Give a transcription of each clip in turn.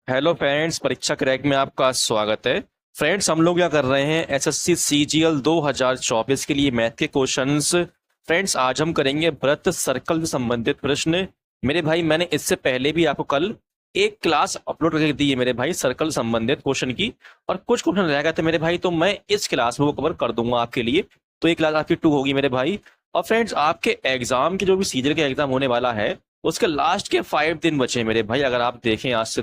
Hello friends, परीक्षा crack में आपका स्वागत है। फ्रेंड्स, हम लोग क्या कर रहे हैं, एसएससी सीजीएल 2024 के लिए मैथ के क्वेश्चंस। फ्रेंड्स, आज हम करेंगे वृत्त सर्कल से संबंधित प्रश्न। मेरे भाई, मैंने इससे पहले भी आपको कल एक क्लास अपलोड करके दी है मेरे भाई, सर्कल संबंधित क्वेश्चन की। और कुछ क्वेश्चन रह गए थे मेरे भाई, तो मैं इस क्लास में वो कवर कर दूंगा आपके लिए। तो ये क्लास आपकी 2 होगी मेरे भाई। और फ्रेंड्स, आपके एग्जाम की जो भी सीजीएल का एग्जाम होने वाला है, उसके लास्ट के 5 दिन बचे हैं मेरे भाई। अगर आप देखें आज से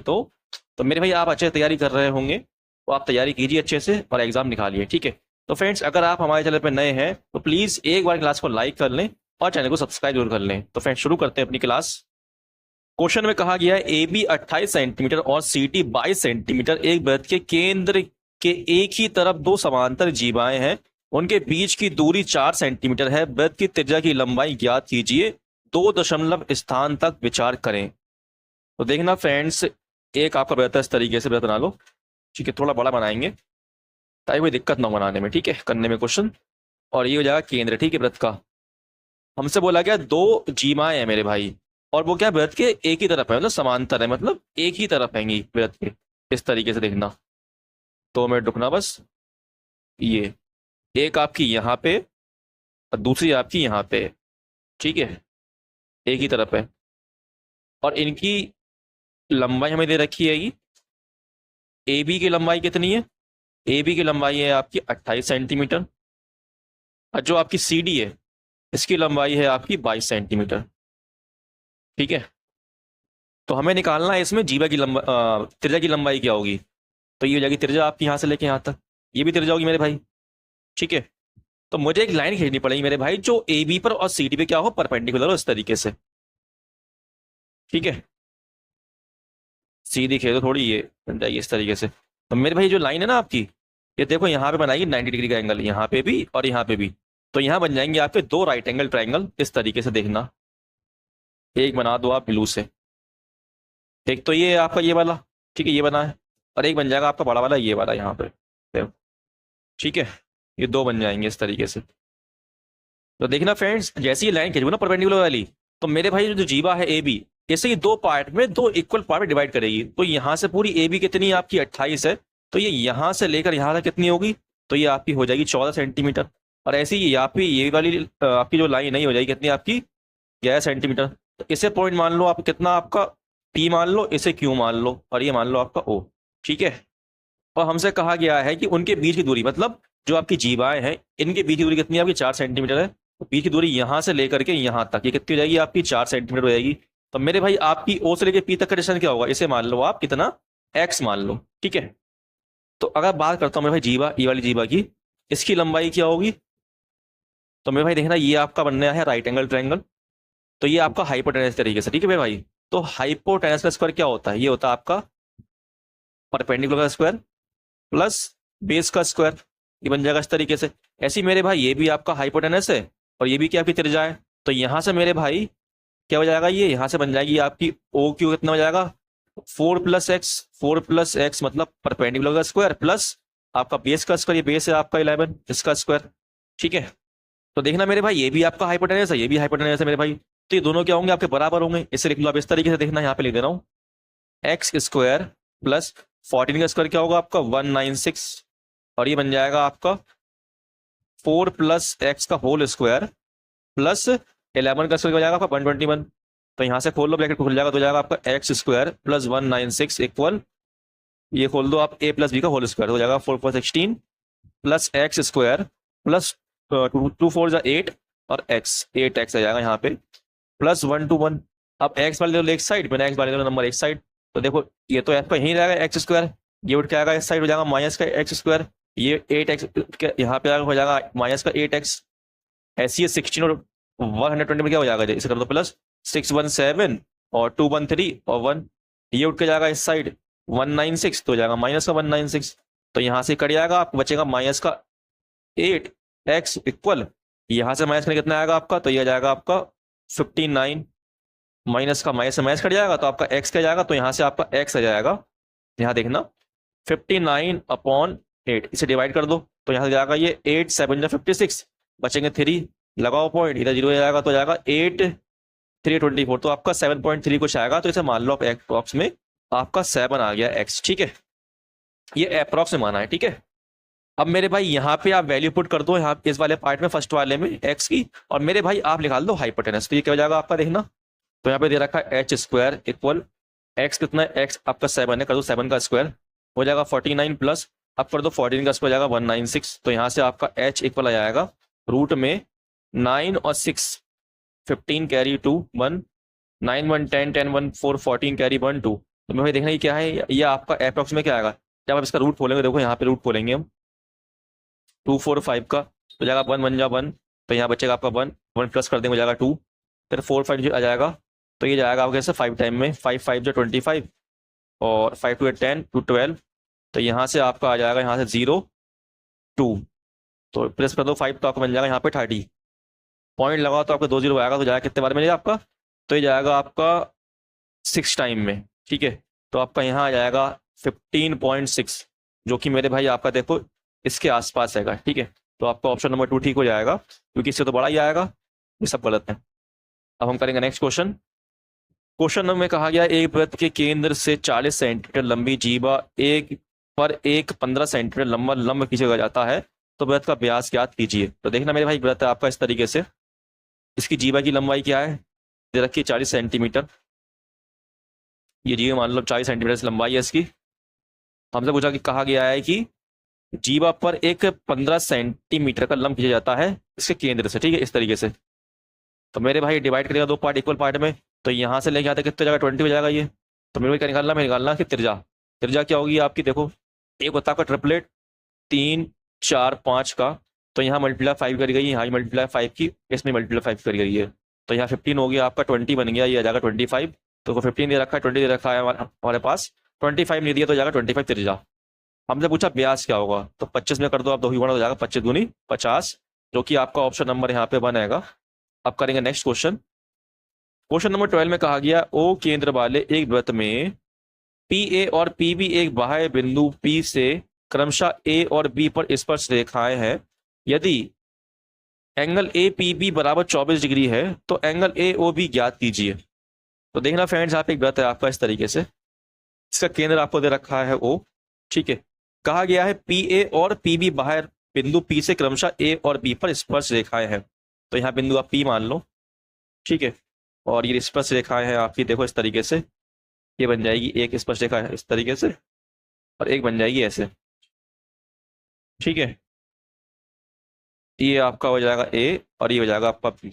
तो मेरे भाई आप अच्छे तैयारी कर रहे होंगे, तो आप तैयारी कीजिए अच्छे से और एग्जाम निकालिए, ठीक है। तो फ्रेंड्स, अगर आप हमारे चैनल पर नए हैं तो प्लीज एक बार क्लास को लाइक कर लें और चैनल को सब्सक्राइब जरूर कर लें। तो फ्रेंड्स, शुरू करते हैं अपनी क्लास। क्वेश्चन में कहा गया है ए बी 28 सेंटीमीटर और सी टी 22 सेंटीमीटर एक वृत्त के केंद्र के एक ही तरफ दो समांतर जीवाएं हैं। उनके बीच की दूरी 4 सेंटीमीटर है। वृत्त की त्रिज्या की लंबाई ज्ञात कीजिए। दो दशमलव स्थान तक विचार करें। तो देखना फ्रेंड्स, एक आपका वृत्त है, इस तरीके से वृत्त बना लो, ठीक है। थोड़ा बड़ा बनाएंगे ताकि कोई दिक्कत ना हो बनाने में, ठीक है, करने में क्वेश्चन। और ये हो जाएगा केंद्र, ठीक है, वृत्त का। हमसे बोला गया दो जीमाएं हैं मेरे भाई, और वो क्या, वृत्त के एक ही तरफ है, मतलब समांतर है, मतलब एक ही तरफ हैंगी वृत्त के। इस तरीके से देखना, 2 मिनट रुकना बस। ये एक आपकी यहाँ पे और दूसरी आपकी यहाँ पे, ठीक है, एक ही तरफ है। और इनकी लंबाई हमें दे रखी है। ए बी की लंबाई कितनी है? ए बी की लंबाई है आपकी 28 सेंटीमीटर। और जो आपकी सी डी है, इसकी लंबाई है आपकी 22 सेंटीमीटर, ठीक है। तो हमें निकालना है इसमें जीवा की त्रिज्या की लंबाई क्या होगी। तो ये हो जाएगी त्रिज्या आपकी यहाँ से लेके यहाँ तक, ये भी त्रिज्या होगी मेरे भाई, ठीक है। तो मुझे एक लाइन खींचनी पड़ेगी मेरे भाई, जो ए बी पर और सी डी पे क्या हो, परपेंडिकुलर हो, इस तरीके से, ठीक है। सीधी खींचो थोड़ी, ये बन जाएगी इस तरीके से। तो मेरे भाई जो लाइन है ना आपकी, ये देखो यहाँ पे बनाएगी 90 डिग्री का एंगल, यहाँ पे भी और यहाँ पे भी। तो यहाँ बन जाएंगे आपके दो राइट एंगल ट्राइंगल, इस तरीके से देखना। एक बना दो आप ब्लू से, एक तो ये आपका ये वाला, ठीक है, ये बना है। और एक बन जाएगा आपका बड़ा वाला, ये वाला यहाँ पे, देखो, ठीक है। ये दो बन जाएंगे इस तरीके से। तो देखना फ्रेंड्स, जैसे ये लाइन खींचूंगा ना परपेंडिकुलर वाली, तो मेरे भाई जो जीवा है ए बी, इसे ये दो पार्ट में, दो इक्वल पार्ट में डिवाइड करेगी। तो यहाँ से पूरी ए बी कितनी है आपकी, 28 है। तो ये यहाँ से लेकर यहाँ तक कितनी होगी, तो ये आपकी हो जाएगी 14 सेंटीमीटर। और ऐसे ही यहाँ पे ये वाली आपकी जो लाइन नहीं हो जाएगी कितनी आपकी, 11 सेंटीमीटर। तो इसे पॉइंट मान लो आप, कितना आपका पी मान लो, इसे क्यू मान लो, और ये मान लो आपका ओ, ठीक है। और हमसे कहा गया है कि उनके बीच की दूरी, मतलब जो आपकी जीवाएं हैं, इनके बीच की दूरी कितनी है आपकी, 4 सेंटीमीटर है। तो बीच की दूरी यहां से लेकर के यहां तक ये कितनी हो जाएगी आपकी, 4 सेंटीमीटर हो जाएगी। तो मेरे भाई आपकी ओ से लेकर पी तक का डिस्टेंस क्या होगा, इसे मान लो आप कितना, एक्स मान लो, ठीक है। तो अगर बात करता हूँ मेरे भाई जीवा, ये वाली जीवा की, इसकी लंबाई क्या होगी। तो मेरे भाई देखना, ये आपका बनने है राइट एंगल ट्रायंगल। तो ये आपका हाइपोटेनस तरीके से, ठीक है मेरे भाई। तो हाइपोटेनस का स्क्वायर क्या होता है, ये होता है आपका परपेंडिकुलर का स्क्वायर प्लस बेस का स्क्वायर, ये बन जाएगा इस तरीके से। ऐसे ही मेरे भाई ये भी आपका हाइपोटेनस है, और ये भी क्या आपकी त्रिज्या है। तो यहां से मेरे भाई क्या हो जाएगा, ये यहां से बन जाएगी आपकी ओ क्यू, कितना हो जाएगा, 4 + x, 4 + x मतलब परपेंडिकुलर का स्क्वायर प्लस आपका बेस का स्क्वायर, ये बेस है आपका 11, इसका स्क्वायर, ठीक है। तो देखना मेरे भाई, ये भी आपका हाइपोटेनस है, ये भी हाइपोटेनस है मेरे भाई। तो ये दोनों क्या होंगे, आपके बराबर होंगे। इसे लिख लो आप इस तरीके से, देखना यहाँ पे लिख दे रहा हूँ, एक्स स्क्वायर प्लस 14 का स्क्वायर क्या होगा आपका, 196। और ये बन जाएगा आपका 4 + x का होल स्क्वायर प्लस 11 का स्क्वायर हो जाएगा आपका 121। तो यहाँ से खोल लो, ब्रैकेट खुल जाएगा, तो जाएगा आपका एक्स स्क्वायर प्लस 196 इक्वल, ये खोल दो आप, a + b का होल स्क्वायर हो जाएगा 4 + 16 प्लस एक्स स्क्वायर प्लस 2 4 = 8 और x 8x आ जाएगा यहाँ पे प्लस 121। अब x वाले लेवल एक साइड, मैंने x वाले लेवल नंबर एक साइड। तो देखो ये तो आपका यहीं रहेगा एक्स स्क्वायर, ये उठ के आएगा इस साइड, हो जाएगा माइनस का एक्स स्क्वायर, ये 8x यहाँ पे हो जाएगा माइनस का 8x। ऐसी है 16 और 120 में क्या हो जाएगा, इसे कर दो प्लस 617 और 213 और 1, ये उठ के जाएगा इस साइड 196, तो हो जाएगा माइनस का 196। तो यहाँ से कट जाएगा, आपको बचेगा माइनस का 8x इक्वल, यहाँ से माइनस करने कितना आएगा आपका, तो यह जाएगा आपका 59, माइनस का माइनस से माइनस कट जाएगा, तो आपका x क्या जाएगा, तो यहाँ से आपका x आ जाएगा, यहाँ देखना 59/8, इसे डिवाइड कर दो, तो यहाँ से जाएगा ये 8 7 56, बचेंगे 3, लगाओ पॉइंट, इधर 0 जाएगा, तो जाएगा 8 3 24, तो आपका 7.3 कुछ आएगा। तो इसे मान लो आप एक बॉक्स में आपका 7 आ गया x, ठीक है, ये अप्रॉक्स में माना है, ठीक है। अब मेरे भाई यहाँ पे आप वैल्यू पुट कर दो, यहाँ इस वाले पार्ट में, फर्स्ट वाले में x की, और मेरे भाई आप निकाल दो हाइपोटेनस। तो ये क्या हो जाएगा आपका, देखना। तो यहाँ पे दे रखा है h² इक्वल x कितना है, x आपका 7 है, कर दो 7 का स्क्वायर हो जाएगा 49 प्लस आप कर दो 14 का स्क्वायर हो जाएगा 196। तो यहाँ से आपका h इक्वल आ जाएगा रूट में 9 और 6 15 कैरी 2 1 9 1 10 10 1 4 14 कैरी 1 2। तो मैं भाई देखना ये क्या है, ये आपका अप्रॉक्स में क्या आएगा। जब आप इसका रूट खोलेंगे, देखो यहाँ पे रूट खोलेंगे हम 2 4 5 का, तो जाएगा 1 1 जा 1, तो यहाँ बचेगा आपका 1 1 प्लस कर देंगे हो जाएगा 2, फिर 4 5 आ जाएगा। तो ये जाएगा आपके कैसे 5 टाइम में, 5 5 जो 25 और 5 2 10 2 12। तो यहाँ से आपका आ जाएगा यहाँ से 0 2, तो प्लस कर दो 5 तो आपको बन जाएगा यहाँ पे 30। पॉइंट लगाओ तो आपका 2 0 आएगा, तो जाएगा कितने बार में जाएगा आपका, तो ये जाएगा आपका 6 टाइम में, ठीक है। तो आपका यहाँ आ जाएगा 15.6, जो कि मेरे भाई आपका देखो इसके आसपास है, ठीक है। तो आपका ऑप्शन नंबर 2 ठीक हो जाएगा, क्योंकि इससे तो बड़ा ही आएगा। ये सब गलत है। अब हम करेंगे नेक्स्ट क्वेश्चन। क्वेश्चन नंबर में कहा गया एक वृत्त के केंद्र से 40 सेंटीमीटर लंबी जीवा एक 15 सेंटीमीटर लंबा लंब खींचा जाता है, तो वृत्त का व्यास ज्ञात कीजिए। तो देखना मेरे भाई, वृत्त है आपका इस तरीके से, इसकी जीवा की लंबाई क्या है, दे रखी है 40 सेंटीमीटर। ये जीवा मान लो 40 सेंटीमीटर से लंबाई है इसकी। हमसे पूछा कि कहा गया है कि जीवा पर एक 15 सेंटीमीटर का लंब खींचा जाता है इसके केंद्र से, ठीक है, इस तरीके से। तो मेरे भाई डिवाइड करेगा दो पार्ट, इक्वल पार्ट में, तो यहाँ से लेके आते कितने जाएगा 20 हो जाएगा ये। तो मेरे भाई क्या निकालना, मैं निकालना कि त्रिज्या, त्रिज्या क्या होगी आपकी, देखो एक होता है आपका ट्रिपलेट 3 4 5 का, तो यहाँ मल्टीप्लाई 5 करी गई, यहाँ मल्टीप्लाई 5 की, इसमें मल्टीप्लाई 5 करी गई है। तो यहाँ 15 हो गया आपका, 20 बन गया, ये आ जाएगा 25। तो 15 दे रखा है, 20 दे रखा है हमारे पास, 25 नहीं दिया तो जाएगा 25 त्रिज्या। हमसे पूछा ब्याज क्या होगा, तो 25 में कर दो आप, 2 ही गुणा हो जाएगा 25 दूनी 50, जो कि आपका ऑप्शन नंबर यहाँ पे बनेगा। अब करेंगे नेक्स्ट क्वेश्चन। क्वेश्चन नंबर 12 में कहा गया ओ केंद्र वाले एक वृत्त में पी ए और पी बी एक बाह्य बिंदु पी से क्रमशः ए और बी पर स्पर्श रेखाएं हैं। यदि एंगल ए पी बी बराबर 24 डिग्री है तो एंगल ए ओ बी ज्ञात कीजिए। तो देखना फ्रेंड्स, यहाँ पे एक वृत्त है आपका इस तरीके से, इसका केंद्र आपको दे रखा है ओ, ठीक है। कहा गया है पी ए और पी बी बाहर बिंदु पी से क्रमशः ए और बी पर स्पर्श रेखाएं हैं। तो यहाँ बिंदु आप पी मान लो, ठीक है, और ये स्पर्श रेखाएं हैं आपकी, देखो इस तरीके से, ये बन जाएगी एक स्पर्श रेखा है इस तरीके से, और एक बन जाएगी ऐसे, ठीक है। ये आपका हो जाएगा ए और ये हो जाएगा आपका बी,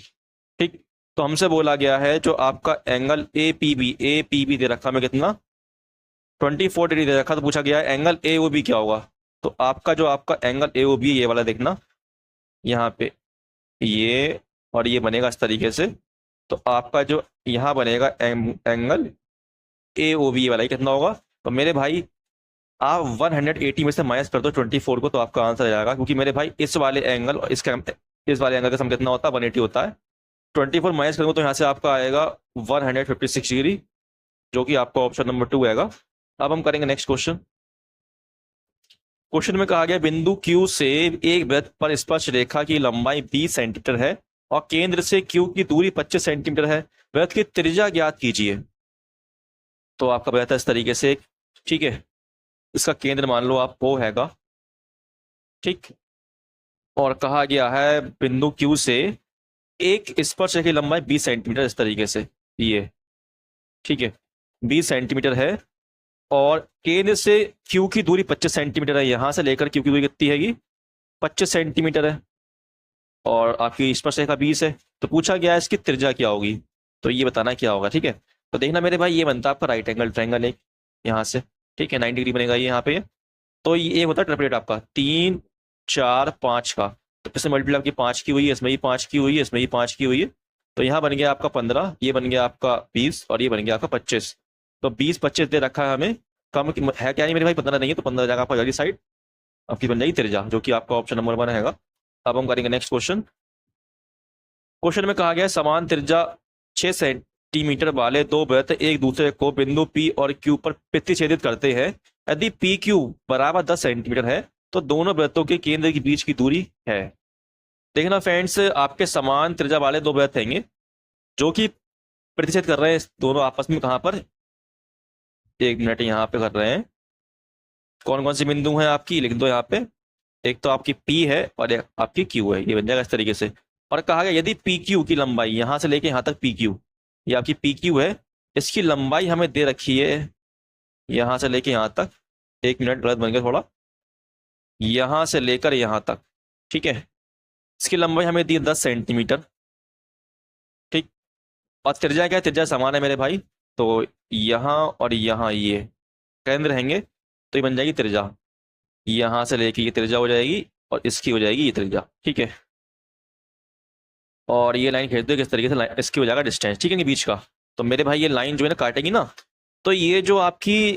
ठीक। तो हमसे बोला गया है जो आपका एंगल ए पी बी दे रखा में कितना 24 डिग्री दे रखा, तो पूछा गया है एंगल ए ओ बी क्या होगा। तो आपका जो आपका एंगल ए ओ बी ये वाला देखना, यहाँ पे ये और ये बनेगा इस तरीके से। तो आपका जो यहाँ बनेगा एंगल ए ओ बी वाला कितना होगा, तो मेरे भाई आप 180 में से माइनस कर दो 24 को, तो आपका आंसर आ जाएगा। क्योंकि मेरे भाई इस वाले एंगल और इस वाले एंगल का सम कितना होता है 180 होता है, 24 माइनस करूँगा तो यहाँ से आपका आएगा 156 डिग्री, जो कि आपका ऑप्शन नंबर 2 आएगा। अब हम करेंगे नेक्स्ट क्वेश्चन। क्वेश्चन में कहा गया बिंदु Q से एक वृत्त पर स्पर्श रेखा की लंबाई 20 सेंटीमीटर है और केंद्र से Q की दूरी 25 सेंटीमीटर है, वृत्त की त्रिज्या ज्ञात कीजिए। तो आपका वृत्त है इस तरीके से, ठीक है, इसका केंद्र मान लो आप O हैगा, ठीक। और कहा गया है बिंदु Q से एक स्पर्श रेखा की लंबाई 20 सेंटीमीटर इस तरीके से, ये ठीक है 20 सेंटीमीटर है, और केंद्र से Q की दूरी 25 सेंटीमीटर है, यहां से लेकर Q की दूरी कितनी हैगी 25 सेंटीमीटर है, और आपकी स्पर्श रेखा 20 है। तो पूछा गया है इसकी त्रिज्या क्या होगी, तो ये बताना क्या होगा, ठीक है। तो देखना मेरे भाई, ये बनता है आपका राइट एंगल ट्रायंगल एक यहाँ से, ठीक है, 90 डिग्री बनेगा ये यहाँ पे। तो ये होता है ट्रिपलेट आपका 3 4 5 का, तो इसमें मल्टीप्लाई आपकी 5 की हुई है, इसमें ही 5 की हुई है, इसमें ही 5 की हुई है, तो यहाँ बन गया आपका 15, ये बन गया आपका 20 और ये बन गया आपका 25। तो 20 25 दे रखा है हमें, कम है क्या नहीं मेरे भाई 15 नहीं है, तो 15 जाएगा आपका साइड, आपकी बन जाएगी त्रिज्या, जो कि आपका ऑप्शन नंबर 1 रहेगा। अब हम करेंगे नेक्स्ट क्वेश्चन। क्वेश्चन में कहा गया समान त्रिज्या 6 सेंटीमीटर वाले दो वृत्त एक दूसरे को बिंदु P और Q पर प्रतिच्छेदित करते हैं। यदि PQ बराबर 10 सेंटीमीटर है तो दोनों वृत्तों के केंद्र के बीच की दूरी है। देखना फ्रेंड्स, आपके समान त्रिज्या वाले दो वृत्त हैंगे जो कि प्रतिच्छेद कर रहे हैं दोनों आपस में, कहां पर एक मिनट यहाँ पे कर रहे हैं। कौन कौन सी बिंदु हैं आपकी, लिख दो यहाँ पे। एक तो आपकी पी है और एक आपकी क्यू है, ये बन जाएगा इस तरीके से। और कहा गया यदि पी क्यू की लंबाई यहां से लेके यहां तक पी क्यू, ये आपकी पी क्यू है, इसकी लंबाई हमें दे रखी है यहां से लेके यहां तक। एक मिनट, गलत बन गया थोड़ा, यहां से लेकर यहां तक, ठीक है। इसकी लंबाई हमें दी है 10 सेंटीमीटर, ठीक। और त्रिज्या क्या है, त्रिज्या समान है मेरे भाई, तो यहाँ और यहाँ ये केंद्र रहेंगे, तो ये बन जाएगी त्रिज्या। यहां से लेके ये त्रिज्या हो जाएगी और इसकी हो जाएगी ये त्रिज्या, ठीक है। और ये लाइन खींच दो किस तरीके से, इसकी हो जाएगा डिस्टेंस, ठीक है, बीच का। तो मेरे भाई ये लाइन जो है ना काटेगी ना, तो ये जो आपकी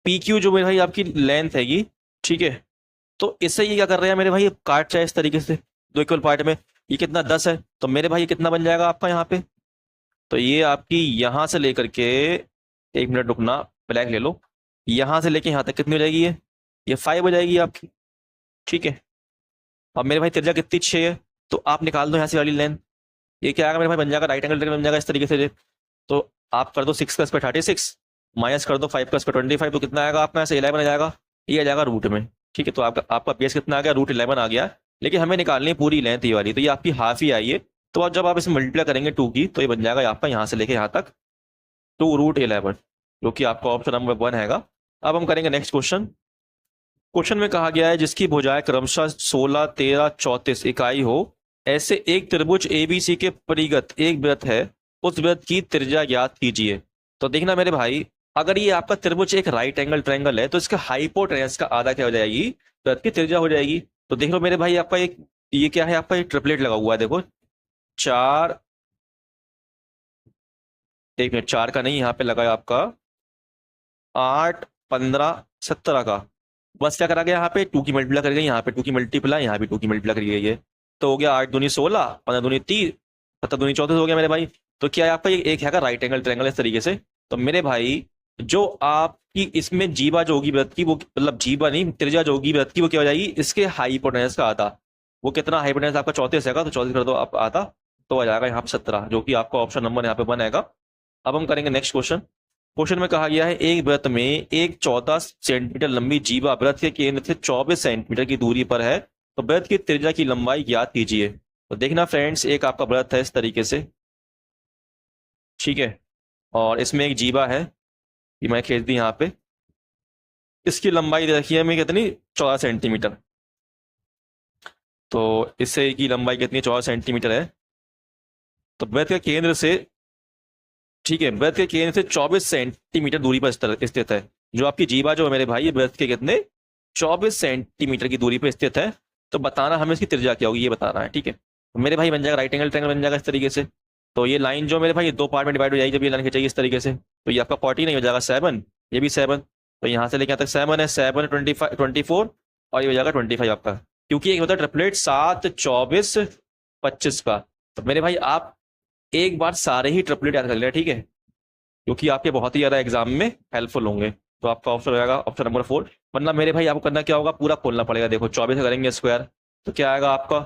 पी क्यू जो मेरे भाई आपकी लेंथ हैगी, ठीक है, तो इससे ये क्या कर रहे हैं मेरे भाई, ये काट रहा है इस तरीके से दो इक्वल पार्ट में। ये कितना 10 है, तो मेरे भाई ये कितना बन जाएगा आपका यहाँ पे, तो ये आपकी यहां से लेकर के, एक मिनट रुकना, ब्लैक ले लो, यहां से लेके यहां तक कितनी हो जाएगी ये 5 हो जाएगी आपकी, ठीक है। अब मेरे भाई त्रिज्या कितनी 6 है, तो आप निकाल दो यहाँ से वाली लेंथ। ये क्या आएगा मेरे भाई, बन जाएगा राइट एंगल ट्रायंगल बन जाएगा इस तरीके से। तो आप कर दो 6 का स्क्वायर 36, माइनस कर दो 5 का स्क्वायर 25, तो कितना आएगा आपका यहाँ से 11 आ जाएगा, ये आ जाएगा रूट में, ठीक है। तो आपका बेस कितना आ गया, √11 आ गया। लेकिन हमें निकालनी है पूरी लेंथ ये वाली, तो ये आपकी हाफ ही आई है। तो अब जब आप इसे मल्टीप्लाई करेंगे 2 की, तो ये बन जाएगा आपका यहाँ से लेके यहाँ तक 2√11, जो कि आपका ऑप्शन नंबर 1 हैगा। अब हम करेंगे नेक्स्ट क्वेश्चन। क्वेश्चन में कहा गया है जिसकी भुजाएं क्रमशः 16, 13, 34 इकाई हो, ऐसे एक त्रिभुज एबीसी के परिगत एक वृत्त है, उस वृत्त की त्रिज्या ज्ञात कीजिए। तो देखना मेरे भाई, अगर ये आपका त्रिभुज एक राइट एंगल ट्रायंगल है, तो इसका हाइपोटेनस का आधा क्या हो जाएगी, वृत्त की त्रिज्या हो जाएगी। तो देख लो मेरे भाई, आपका एक ये क्या है, आपका एक ट्रिपलेट लगा हुआ है, देखो 4, एक मिनट, 4 का नहीं, यहाँ पे लगा है आपका 8, 15, 17 का। बस क्या करा गया यहाँ पे 2 की मल्टीप्लाई कर गई, यहाँ पे 2 की मल्टीप्लाई, यहाँ भी 2 की मल्टीप्लाई करी गई है। तो हो गया 8 दूनी 16, 15 दूनी 30, 17 दूनी 34 हो गया मेरे भाई। तो क्या है आपका ये एक है राइट एंगल ट्रायंगल इस तरीके से। तो मेरे भाई जो आपकी इसमें जीवा जो होगी वृत्त की, वो मतलब जीवा नहीं, त्रिज्या जो होगी वृत्त की, वो क्या हो जाएगी, इसके हाइपोटेनस का आधा। वो कितना हाइपोटेनस आपका 34 है, तो 34 कर दो आप आधा, तो आ जाएगा यहाँ पे 17, जो कि आपका ऑप्शन नंबर यहाँ पे 1 आएगा। अब हम करेंगे नेक्स्ट क्वेश्चन। क्वेश्चन में कहा गया है एक वृत्त में एक 14 सेंटीमीटर लंबी जीवा वृत्त के केंद्र से 24 सेंटीमीटर की दूरी पर है, तो वृत्त की त्रिज्या की लंबाई ज्ञात कीजिए। तो देखना फ्रेंड्स, एक आपका वृत्त है इस तरीके से, ठीक है, और इसमें एक जीवा है, ये मैं खींच दी यहाँ पे। इसकी लंबाई दे रखी है हमें कितनी, 14 सेंटीमीटर। तो इससे की लंबाई कितनी, 14 सेंटीमीटर है। तो वृत्त के केंद्र से, ठीक है, वृत्त के केंद्र से 24 सेंटीमीटर दूरी पर स्थित है। जो आपकी जीवा जो है मेरे भाई, ये वृत्त के कितने 24 सेंटीमीटर की दूरी पर स्थित है। तो बताना हमें इसकी त्रिज्या क्या होगी, ये बताना है, ठीक है। तो मेरे भाई बन जाएगा राइट एंगल ट्रायंगल बन जाएगा इस तरीके से। तो ये लाइन जो मेरे भाई 2 पार्ट में डिवाइड हो जाएगी जब ये लाइन खींचेगी इस तरीके से। तो ये आपका 40 नहीं हो जाएगा 7, ये भी 7, तो यहाँ से लेके यहाँ तक 7 है, 7 25 24, और ये हो जाएगा 25 आपका, क्योंकि एक होता है ट्रिपलेट 7, 24, 25 का। तो मेरे भाई आप एक बार सारे ही ट्रिपलेट याद कर लेना, ठीक है, क्योंकि आपके बहुत ही ज्यादा एग्जाम में हेल्पफुल होंगे। तो आपका ऑप्शन हो जाएगा ऑप्शन नंबर 4। वरना मेरे भाई आपको करना क्या होगा, पूरा खोलना पड़ेगा। देखो 24 करेंगे स्क्वायर, तो क्या आएगा आपका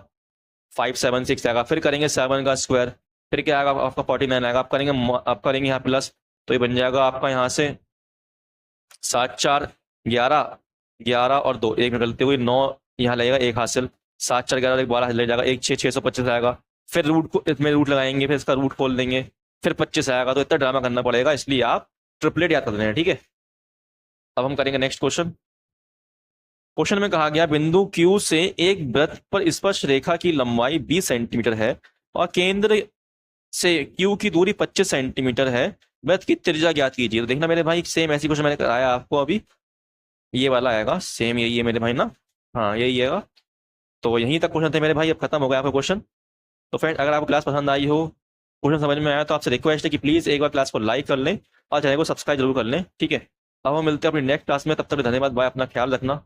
576 आएगा, फिर करेंगे 7 का स्क्वायर, फिर क्या आएगा आपका 49 आएगा, आप करेंगे यहाँ प्लस, तो ये बन जाएगा आपका यहाँ से 7, 4, 11, 11 और 2, एक निकलते हुए 9 यहाँ लगेगा, एक हासिल, 7, 4, 11, 12 ले जाएगा, 1, 6, 625 आएगा। फिर रूट को इसमें रूट लगाएंगे, फिर इसका रूट खोल देंगे, फिर 25 आएगा। तो इतना ड्रामा करना पड़ेगा, इसलिए आप ट्रिपलेट याद कर लेना, ठीक है। अब हम करेंगे नेक्स्ट क्वेश्चन। क्वेश्चन में कहा गया बिंदु Q से एक वृत्त पर स्पर्श रेखा की लंबाई 20 सेंटीमीटर है और केंद्र से Q की दूरी 25 सेंटीमीटर है, वृत्त की त्रिज्या ज्ञात कीजिए। तो देखना मेरे भाई, सेम ऐसी क्वेश्चन मैंने कराया आपको अभी, ये वाला आएगा, सेम यही है मेरे भाई ना, हाँ यही आएगा। तो यहीं तक क्वेश्चन थे मेरे भाई, अब खत्म हो गया आपका क्वेश्चन। तो फ्रेंड, अगर आपको क्लास पसंद आई हो, क्वेश्चन समझ में आया, तो आपसे रिक्वेस्ट है कि प्लीज एक बार क्लास को लाइक कर लें और चैनल को सब्सक्राइब जरूर कर लें, ठीक है। अब हम मिलते हैं अपनी नेक्स्ट क्लास में, तब तक धन्यवाद, बाय, अपना ख्याल रखना।